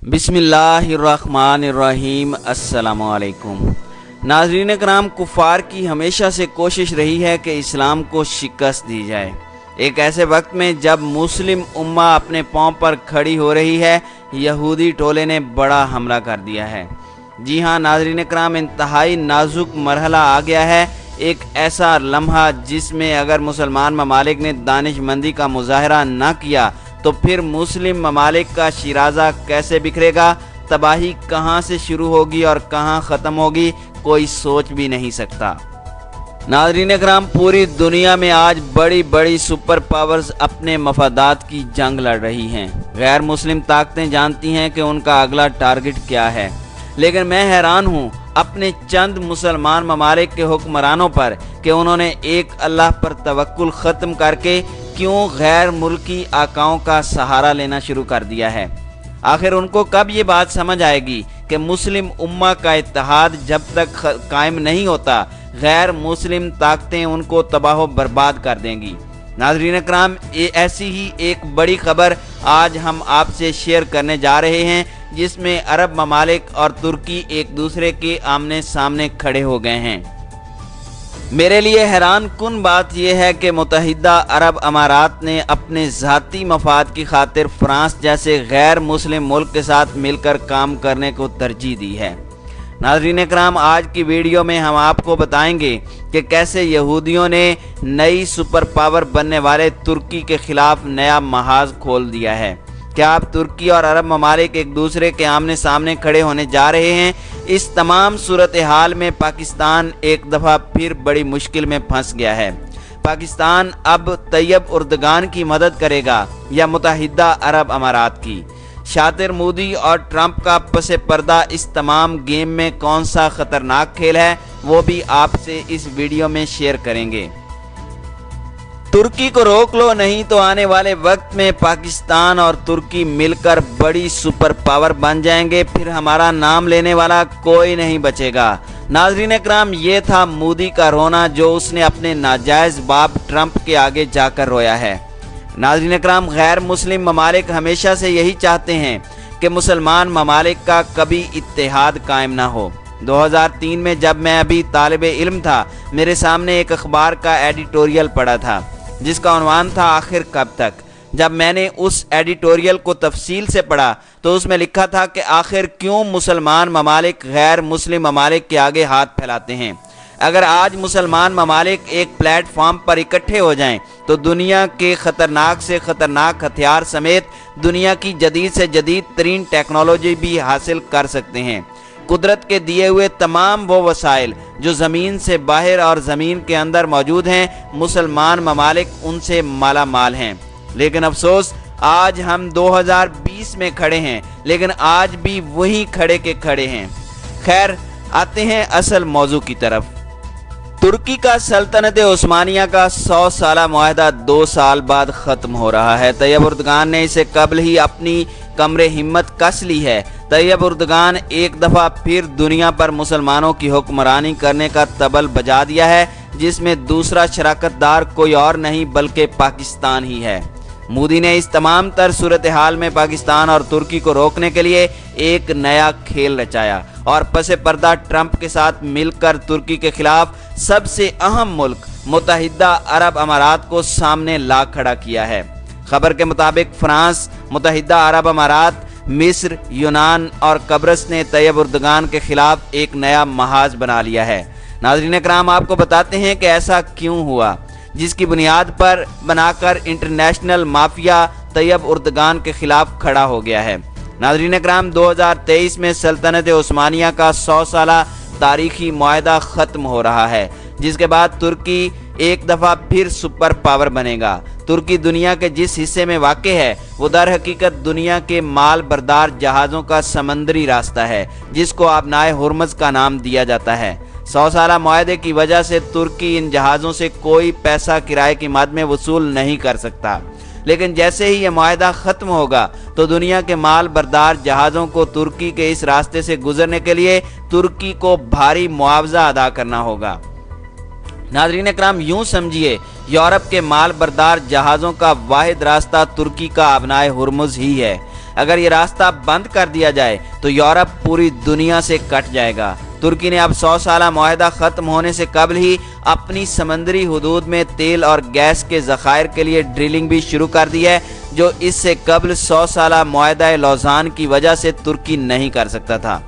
बिस्मिल्लाहिर्रहमानिर्रहीम। अस्सलामुअलैकुम। नाज़रीन कराम, कुफ़ार की हमेशा से कोशिश रही है कि इस्लाम को शिकस्त दी जाए। एक ऐसे वक्त में जब मुस्लिम उम्मा अपने पाँव पर खड़ी हो रही है, यहूदी टोले ने बड़ा हमला कर दिया है। जी हाँ नाज़रीन कराम, इंतहाई नाजुक मरहला आ गया है। एक ऐसा लम्हा जिसमें अगर मुसलमान ममालिक ने दानिशमंदी का मुजाहरा न किया तो फिर मुस्लिम ममालिक का शिराज़ा कैसे बिखरेगा, तबाही कहाँ से शुरू होगी और कहाँ ख़त्म होगी, कोई सोच भी नहीं सकता। नाज़रीन कराम, पूरी दुनिया में आज बड़ी बड़ी सुपर पावर्स अपने मफादात की जंग लड़ रही हैं। गैर मुस्लिम ताकतें जानती हैं कि उनका अगला टारगेट क्या है, लेकिन मैं हैरान हूँ अपने चंद मुसलमान ममालिक के हुक्मरानों पर कि उन्होंने एक अल्लाह पर तवक्कुल ख़त्म करके क्यों गैर मुल्की आकाओं का सहारा लेना शुरू कर दिया है। आखिर उनको कब ये बात समझ आएगी कि मुस्लिम उम्मा का इत्तेहाद जब तक कायम नहीं होता, गैर मुस्लिम ताकतें उनको तबाह बर्बाद कर देंगी। नाज़रीन कराम, ऐसी ही एक बड़ी खबर आज हम आपसे शेयर करने जा रहे हैं, जिसमें अरब ममालिक और तुर्की एक दूसरे के आमने सामने खड़े हो गए हैं। मेरे लिए हैरान कुन बात यह है कि मुत्तहिदा अरब अमारात ने अपने ज़ाती मफाद की खातिर फ्रांस जैसे गैर मुस्लिम मुल्क के साथ मिलकर काम करने को तरजीह दी है। नाज़रीन कराम, आज की वीडियो में हम आपको बताएंगे कि कैसे यहूदियों ने नई सुपर पावर बनने वाले तुर्की के खिलाफ नया महाज खोल दिया है। क्या अब तुर्की और अरब ममालिक एक दूसरे के आमने सामने खड़े होने जा रहे हैं? इस तमाम सूरत हाल में पाकिस्तान एक दफ़ा फिर बड़ी मुश्किल में फंस गया है। पाकिस्तान अब तैयब उर्दगान की मदद करेगा या मुत्तहिदा अरब अमारात की? शातिर मोदी और ट्रंप का पसे पर्दा इस तमाम गेम में कौन सा खतरनाक खेल है, वो भी आपसे इस वीडियो में शेयर करेंगे। तुर्की को रोक लो, नहीं तो आने वाले वक्त में पाकिस्तान और तुर्की मिलकर बड़ी सुपर पावर बन जाएंगे, फिर हमारा नाम लेने वाला कोई नहीं बचेगा। नाज़रीन कराम, ये था मोदी का रोना जो उसने अपने नाजायज़ बाप ट्रंप के आगे जाकर रोया है। नाज़रीन कराम, गैर मुस्लिम ममालिक हमेशा से यही चाहते हैं कि मुसलमान ममालिक का कभी इत्तेहाद कायम ना हो। 2003 में जब मैं अभी तालिब इल्म था, मेरे सामने एक अखबार का एडिटोरियल पड़ा था जिसका उन्वान था आखिर कब तक। जब मैंने उस एडिटोरियल को तफसील से पढ़ा तो उसमें लिखा था कि आखिर क्यों मुसलमान ममालिक गैर मुस्लिम ममालिक के आगे हाथ फैलाते हैं। अगर आज मुसलमान ममालिक एक प्लेटफॉर्म पर इकट्ठे हो जाएं तो दुनिया के ख़तरनाक से ख़तरनाक हथियार समेत दुनिया की जदीद से जदीद तरीन टेक्नोलॉजी भी हासिल कर सकते हैं। कुदरत के दिए हुए तमाम वो वसाइल जो ज़मीन से बाहर और ज़मीन के अंदर मौजूद हैं, मुसलमान ममालिक उनसे माला माल हैं। लेकिन अफसोस, आज हम 2020 में खड़े हैं, लेकिन आज भी वही खड़े के खड़े हैं। खैर, आते हैं असल मौजू की तरफ। तुर्की का सल्तनत उस्मानिया का 100 साला मुआहदा 2 साल बाद ख़त्म हो रहा है। तैयब उर्दगान ने इसे कबल ही अपनी कमरे हिम्मत कस ली है। तैयब उर्दगान एक दफ़ा फिर दुनिया पर मुसलमानों की हुक्मरानी करने का तबल बजा दिया है, जिसमें दूसरा शराकतदार कोई और नहीं बल्कि पाकिस्तान ही है। मोदी ने इस तमाम तर सूरत हाल में पाकिस्तान और तुर्की को रोकने के लिए एक नया खेल रचाया और पसे पर्दा ट्रंप के साथ मिलकर तुर्की के खिलाफ सबसे अहम मुल्क मुत्तहिदा अरब अमारात को सामने ला खड़ा किया है। खबर के मुताबिक फ्रांस, मुत्तहिदा अरब अमारात, मिस्र, यूनान और कब्रस ने तैयब उर्दगान के खिलाफ एक नया महाज बना लिया है। नाज़रीन कराम, आपको बताते हैं कि ऐसा क्यों हुआ, जिसकी बुनियाद पर बनाकर इंटरनेशनल माफिया तैयब उर्दगान के खिलाफ खड़ा हो गया है। नाज़रीन कराम, 2023 में सल्तनत उस्मानिया का 100 साला तारीखी मुआहदा ख़त्म हो रहा है, जिसके बाद तुर्की एक दफ़ा फिर सुपर पावर बनेगा। तुर्की दुनिया के जिस हिस्से में वाक़े है वो दर हकीकत दुनिया के माल बरदार जहाज़ों का समंदरी रास्ता है, जिसको आबनाए हुर्मज़ का नाम दिया जाता है। 100 साला मुआहदे की वजह से तुर्की इन जहाज़ों से कोई पैसा किराए की मद में वसूल नहीं कर सकता, लेकिन जैसे ही यह मुआहदा ख़त्म होगा तो दुनिया के माल बरदार जहाज़ों को तुर्की के इस रास्ते से गुजरने के लिए तुर्की को भारी मुआवजा अदा करना होगा। नाज़रीन कराम, यूँ समझिए यूरोप के माल बरदार जहाज़ों का वाहिद रास्ता तुर्की का आबनाए हुर्मुज़ ही है। अगर ये रास्ता बंद कर दिया जाए तो यूरोप पूरी दुनिया से कट जाएगा। तुर्की ने अब 100 साला मुआहदा ख़त्म होने से कबल ही अपनी समंदरी हुदूद में तेल और गैस के ज़खायर के लिए ड्रिलिंग भी शुरू कर दी है, जो इससे कबल 100 साला मुआहदा लौज़ान की वजह से तुर्की नहीं कर सकता था।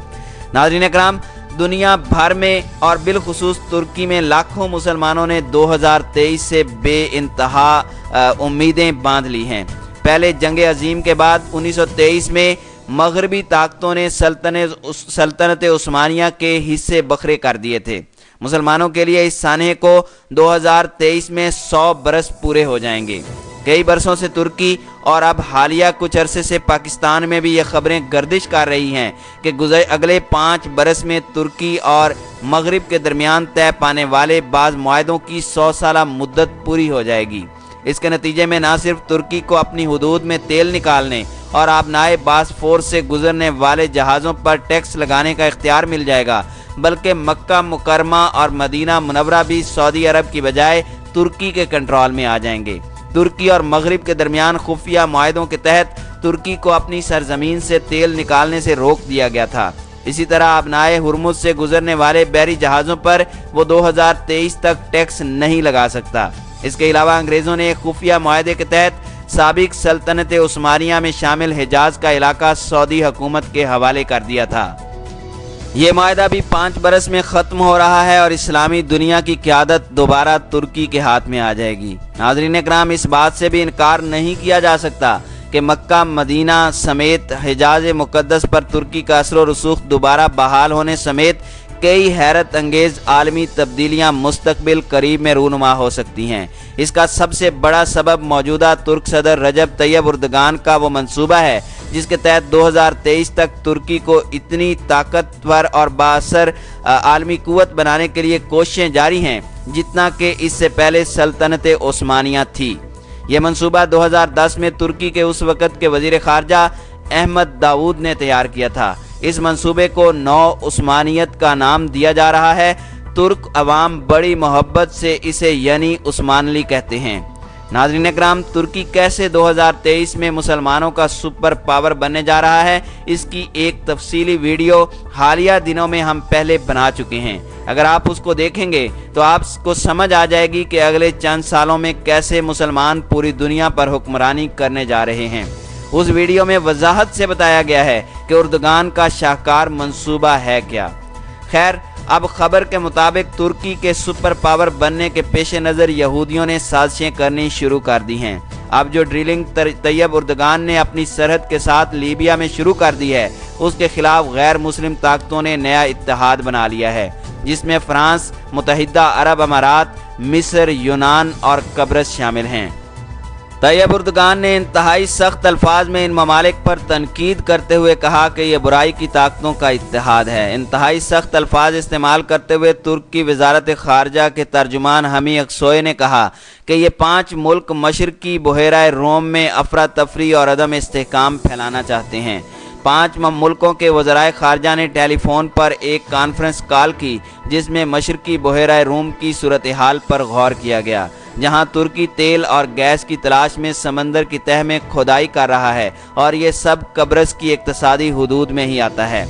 नाज़रीन इकराम, दुनिया भर में और बिलखुसूस तुर्की में लाखों मुसलमानों ने 2023 से बेइंतहा उम्मीदें बांध ली हैं। पहले जंग अजीम के बाद 1923 में मगरबी ताकतों ने सल्तनत उस्मानिया के हिस्से बखरे कर दिए थे। मुसलमानों के लिए इस सानहे को 2023 में 100 बरस पूरे हो जाएंगे। कई बरसों से तुर्की और अब हालिया कुछ अरसे से पाकिस्तान में भी ये खबरें गर्दिश कर रही हैं कि अगले 5 बरस में तुर्की और मगरिब के दरमियान तय पाने वाले बाज़ मुआहदों की 100 साला मुद्दत पूरी हो जाएगी। इसके नतीजे में न सिर्फ तुर्की को अपनी हुदूद में तेल निकालने और आबनाए बासफोर्स से गुजरने वाले जहाज़ों पर टैक्स लगाने का इख्तियार मिल जाएगा, बल्कि मक्का मुकरमा और मदीना मुनव्वरा भी सऊदी अरब की बजाय तुर्की के कंट्रोल में आ जाएंगे। तुर्की और मगरिब के दरमियान खुफिया मुआहदों के तहत तुर्की को अपनी सरजमीन से तेल निकालने से रोक दिया गया था। इसी तरह आबनाए हुर्मुज से गुजरने वाले बहरी जहाज़ों पर वो 2023 तक टैक्स नहीं लगा सकता। इसके अलावा अंग्रेज़ों ने एक खुफिया मुआहदे के तहत साबिक सल्तनत उस्मानिया में शामिल हिजाज का इलाका सऊदी हुकूमत के हवाले कर दिया था। ये मुआहदा भी 5 बरस में ख़त्म हो रहा है और इस्लामी दुनिया की क़यादत दोबारा तुर्की के हाथ में आ जाएगी। नाज़रीन इकराम, इस बात से भी इनकार नहीं किया जा सकता कि मक्का मदीना समेत हिजाज मुक़द्दस पर तुर्की का असर व रसूख दोबारा बहाल होने समेत कई हैरत अंगेज़ आलमी तब्दीलियाँ मुस्तकबिल करीब में रूनुमा हो सकती हैं। इसका सबसे बड़ा सबब मौजूदा तुर्क सदर रजब तैयब उर्दगान का वो मंसूबा है जिसके तहत 2023 तक तुर्की को इतनी ताकतवर और बाअसर आलमी कुव्वत बनाने के लिए कोशिशें जारी हैं जितना कि इससे पहले सल्तनत उस्मानिया थी। यह मंसूबा 2010 में तुर्की के उस वक़्त के वज़ीर ख़ारजा अहमद दाऊद ने तैयार किया था। इस मंसूबे को नौ उस्मानियत का नाम दिया जा रहा है। तुर्क अवाम बड़ी मोहब्बत से इसे यानी उस्मानली कहते हैं। नाज़रीन इकराम, तुर्की कैसे 2023 में मुसलमानों का सुपर पावर बनने जा रहा है, इसकी एक तफसीली वीडियो हालिया दिनों में हम पहले बना चुके हैं। अगर आप उसको देखेंगे तो आपको समझ आ जाएगी कि अगले चंद सालों में कैसे मुसलमान पूरी दुनिया पर हुक्मरानी करने जा रहे हैं। उस वीडियो में वजाहत से बताया गया है कि उर्दगान का शाहकार मंसूबा है क्या। खैर, अब खबर के मुताबिक तुर्की के सुपर पावर बनने के पेश नज़र यहूदियों ने साजिशें करनी शुरू कर दी हैं। अब जो ड्रिलिंग तैयब उर्दगान ने अपनी सरहद के साथ लीबिया में शुरू कर दी है, उसके खिलाफ गैर मुस्लिम ताकतों ने नया इत्तेहाद बना लिया है जिसमें फ्रांस, मुत्तहिदा अरब अमारात, मिस्र, यूनान और कब्रस शामिल हैं। तैयब उर्दगान ने इंतहाई सख्त अल्फाज में इन ममालिक पर तनकीद करते हुए कहा कि यह बुराई की ताकतों का इत्तेहाद है। इंतहाई सख्त अल्फाज इस्तेमाल करते हुए तुर्क की वजारत खारजा के तर्जुमान हमी अक्सोय ने कहा कि ये 5 मुल्क मशरकी बहरा रोम में अफरा तफरी और अदम इस्तेहकाम फैलाना चाहते हैं। 5 मुल्कों के वज़राए खारजा ने टेलीफोन पर एक कॉन्फ्रेंस कॉल की जिसमें मशरकी बहरा रोम की सूरत हाल पर गौर किया गया, जहां तुर्की तेल और गैस की तलाश में समंदर की तह में खुदाई कर रहा है और ये सब कब्रस की इक्तसादी हुदूद में ही आता है।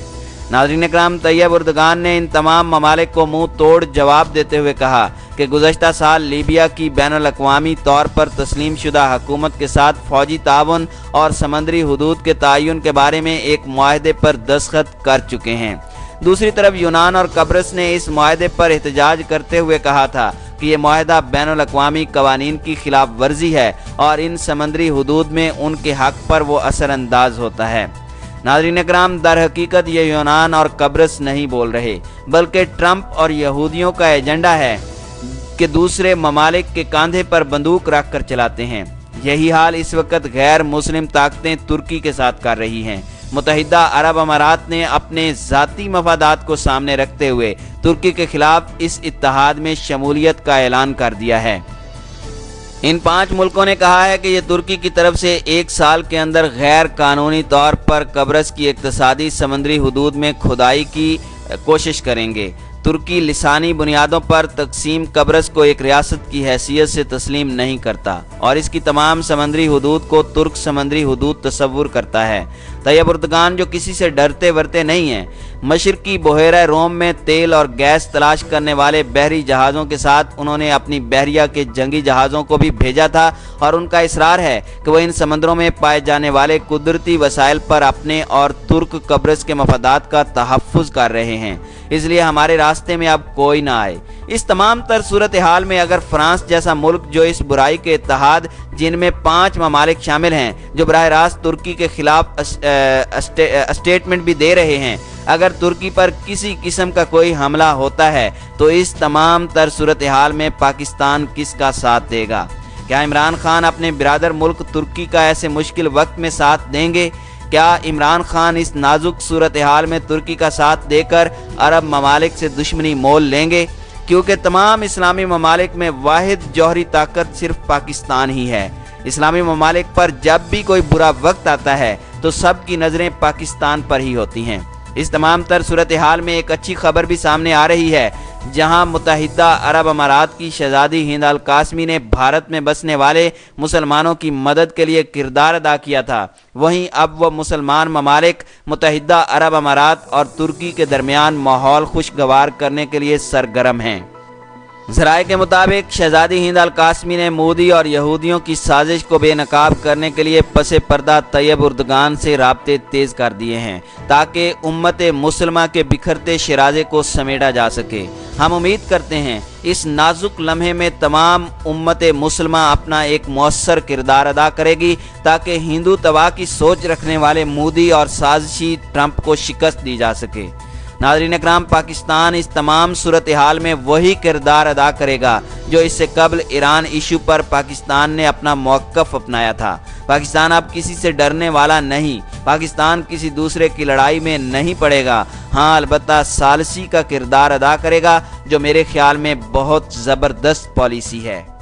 नाज़रीन इकराम, तैयब उर्दगान ने इन तमाम ममालिक को मुंह तोड़ जवाब देते हुए कहा कि गुज़श्ता साल लीबिया की बैनुल अक़वामी तौर पर तस्लीम शुदा हुकूमत के साथ फ़ौजी ताउन और समंदरी हुदूद के तयन के बारे में एक मुआहदे पर दस्तखत कर चुके हैं। दूसरी तरफ यूनान और कब्रस ने इस मुआहदे पर एहतजाज करते हुए कहा था कि यह मुआहदा बैनुल अक़वामी कवानीन की खिलाफ वर्जी है और इन समंदरी हुदूद में उनके हक़ पर वो असरअंदाज होता है। नाज़रीन इकराम, दर हकीकत ये यूनान और कब्रस नहीं बोल रहे, बल्कि ट्रंप और यहूदियों का एजेंडा है कि दूसरे ममालिक के कंधे पर बंदूक रख कर चलाते हैं। यही हाल इस वक्त गैर मुस्लिम ताकतें तुर्की के साथ कर रही हैं। मुत्तहिदा अरब अमारात ने अपने ज़ाती मफादात को सामने रखते हुए तुर्की के खिलाफ इस इत्तेहाद में शमूलियत का ऐलान कर दिया है। इन 5 मुल्कों ने कहा है कि ये तुर्की की तरफ से 1 साल के अंदर गैर कानूनी तौर पर कब्रस की इक्तसादी समंदरी हुदूद में खुदाई की कोशिश करेंगे। तुर्की लिसानी बुनियादों पर तकसीम कब्रस को एक रियासत की हैसियत से तस्लीम नहीं करता और इसकी तमाम समंदरी हदूद को तुर्क समंदरी हदूद तस्वुर करता है। तैयब उर्दगान जो किसी से डरते वरते नहीं हैं, मशरकी बहेरा रोम में तेल और गैस तलाश करने वाले बहरी जहाज़ों के साथ उन्होंने अपनी बहरिया के जंगी जहाज़ों को भी भेजा था और उनका इसरार है कि वह इन समंदरों में पाए जाने वाले कुदरती वसाइल पर अपने और तुर्क कब्रस के मफादात का तहफ़्फ़ुज़ कर रहे हैं, इसलिए हमारे रास्ते में अब कोई ना आए। इस तमाम तर सूरत हाल में अगर फ्रांस जैसा मुल्क जो इस बुराई के इत्तेहाद जिनमें 5 ममालिक शामिल हैं जो बराह रास्त तुर्की के खिलाफ स्टेटमेंट भी दे रहे हैं, अगर तुर्की पर किसी किस्म का कोई हमला होता है तो इस तमाम तर सूरत हाल में पाकिस्तान किसका साथ देगा? क्या इमरान खान अपने बिरादर मुल्क तुर्की का ऐसे मुश्किल वक्त में साथ देंगे? क्या इमरान खान इस नाजुक सूरत हाल में तुर्की का साथ देकर अरब ममालिक से दुश्मनी मोल लेंगे? क्योंकि तमाम इस्लामी ममालिक में वाहिद जौहरी ताकत सिर्फ पाकिस्तान ही है। इस्लामी ममालिक पर जब भी कोई बुरा वक्त आता है तो सब की नज़रें पाकिस्तान पर ही होती हैं। इस तमाम तर सूरत हाल में एक अच्छी खबर भी सामने आ रही है, जहां मुत्तहिदा अरब अमारात की शहजादी हिंद अल कासमी ने भारत में बसने वाले मुसलमानों की मदद के लिए किरदार अदा किया था, वहीं अब वह मुसलमान ममालिक मुत्तहिदा अरब अमारात और तुर्की के दरमियान माहौल खुशगवार करने के लिए सरगर्म हैं। ज़राए के मुताबिक शहजादी हिंद अल कासमी ने मोदी और यहूदियों की साजिश को बेनकाब करने के लिए पसे पर्दा तैयब उर्दगान से राब्ते तेज़ कर दिए हैं ताकि उम्मत मुसलमा के बिखरते शराजे को समेटा जा सके। हम उम्मीद करते हैं इस नाजुक लम्हे में तमाम उम्मत मुसलमा अपना एक मौसर किरदार अदा करेगी ताकि हिंदू तबाह की सोच रखने वाले मोदी और साजिशी ट्रंप को शिकस्त दी जा सके। नाज़रीन इकराम, पाकिस्तान इस तमाम सूरत हाल में वही किरदार अदा करेगा जो इससे कबल ईरान इशू पर पाकिस्तान ने अपना मौक़िफ़ अपनाया था। पाकिस्तान अब किसी से डरने वाला नहीं, पाकिस्तान किसी दूसरे की लड़ाई में नहीं पड़ेगा। हाँ, अलबत्ता सालसी का किरदार अदा करेगा जो मेरे ख्याल में बहुत ज़बरदस्त पॉलिसी है।